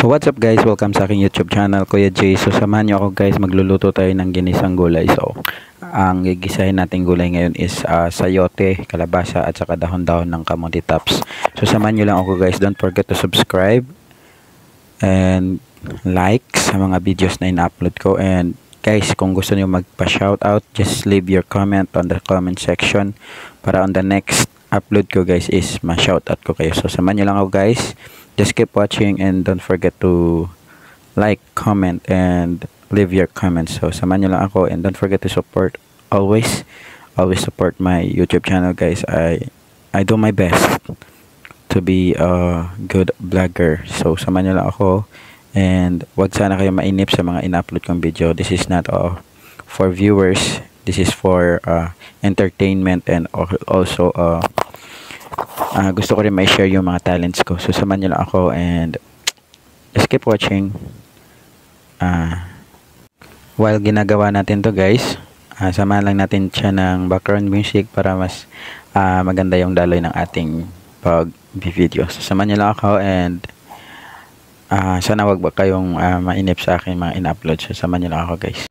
So what's up guys, welcome sa aking YouTube channel, Kuya Jay. So samahan nyo ako guys, magluluto tayo ng ginisang gulay. So ang gigisahin nating gulay ngayon is sayote, kalabasa at saka dahon-dahon ng kamote tops. So samahan nyo lang ako guys, don't forget to subscribe and like sa mga videos na ina-upload ko. And guys, kung gusto nyo magpa-shoutout, just leave your comment on the comment section para on the next upload ko guys is ma-shoutout ko kayo. So samahan nyo lang ako guys, just keep watching and don't forget to like, comment and leave your comments. So samahan nyo lang ako and don't forget to support always support my YouTube channel guys. I do my best to be a good vlogger. So samahan nyo lang ako and wag sana kayo mainip sa mga ina-upload kong video. This is not for viewers, this is for entertainment and also gusto ko rin may share yung mga talents ko. So samahan nyo lang ako and just keep watching. While ginagawa natin to guys, samahan lang natin siya ng background music para mas maganda yung daloy ng ating pag-video. So samahan nyo lang ako and sana wag ba kayong mainip sa akin mga in-upload. So samahan nyo lang ako guys.